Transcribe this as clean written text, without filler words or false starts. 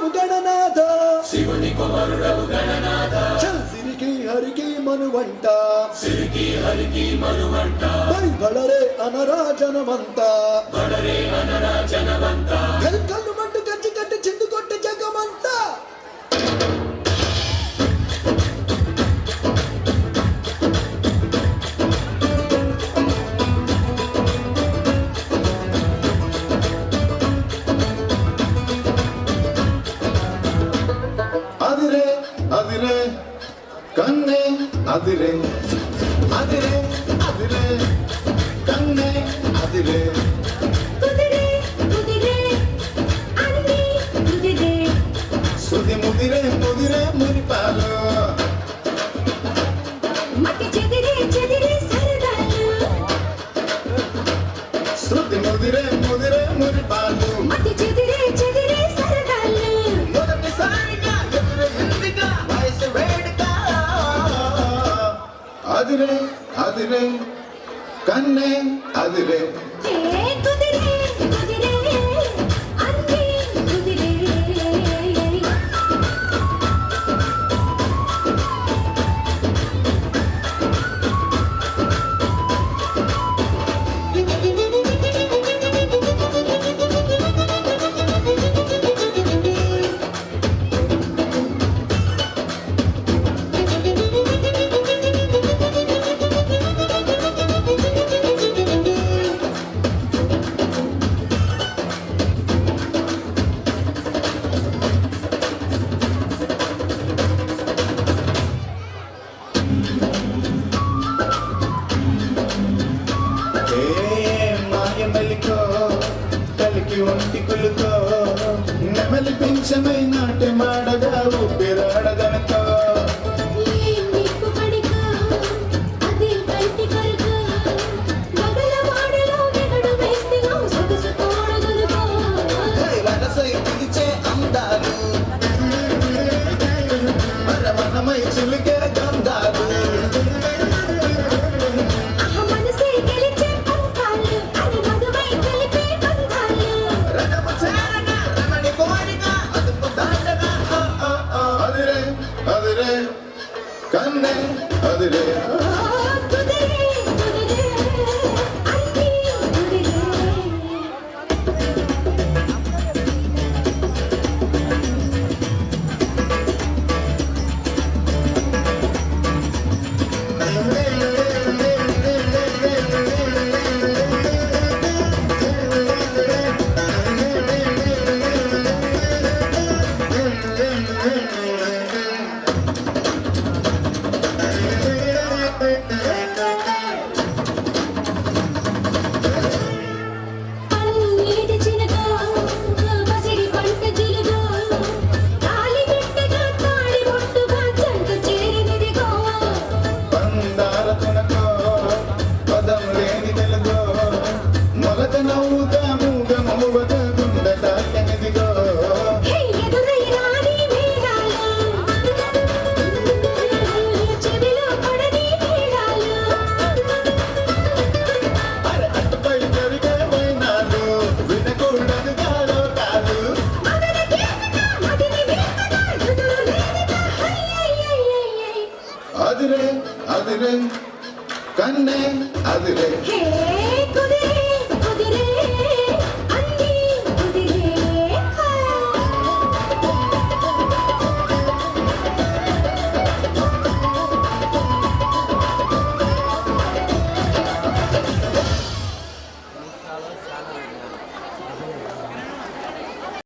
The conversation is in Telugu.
కుమారుడవు గణనాథ శివుని కుమారుడవు గణనాథ సిరికి హరికి మనువంట సిరికి హరికి మనువంట బళరే అనరాజనమంత బళరే అనరాజనమంత కళ్ళు మంటు కచ్చి కట్టి చిందు కొట్టి జగమంతా అదిరే అదిరే కన్నే అదిరే అదిరే అదిరే కన్నే అదిరే కుదిరే కుదిరే అన్ని కుదిరే సుది ముదిరే ముదిరే మురిపాలు మతి చెదిరే చెదిరే సరదాలు శృతి ముదిరే ముదిరే మురిపాలు మతి చెదిరే చెదిరే సరదాలు మొదటిసారిగా ఎదురు ఎందిగా వయసు వేడుక అదిరే అదిరే కన్నే అదిరే ఏ కుదిరే కుదిరే అన్ని కుదిరే మాయమెలికో కలికి ఒంటి కులుకో నెమలి పింఛమై నాటి మాడగా ఊపిరాడగనుకో ఏం నీకు పడిక అదే బయటి కరక బగలవాడలో ఎగడు వేస్తేనో సొగసు తోడగలుగో వరసై పిలిచే అందాలు మరమనమై చిలికే గంధాలు ఆ మనసే గెలిచే పంకాలు అది మధువై కలిపే బంధాలు రథము చేరగా రమణి కోరిక అదుపు దాటగా అదిరే అదిరే కన్నే అదిరే కుదిరే కుదిరే అన్ని కుదిరే పన్నీటి చినక పసిడి పంట జిలుగో తాళి బిడ్డగా తాళి బొట్టుగా జంట చేరినదిగో పందార తునకో పదం లేని తెలుగో మొలక నవ్వుగా మూగ మౌవగా గుండె తాకెనిదిగో హే ఎదురై రాని మేఘాలు చెవిలో పడని మేఘాలు అరే అటుపై జరిగే వైనాలు వినకూడదు కాలో కాదు మదనకి మదిని వేదన ఎదురు లేనిక హయ్యయ్యయ్యయ్యయ్ అదిరే అదిరే కన్నే అదిరే హే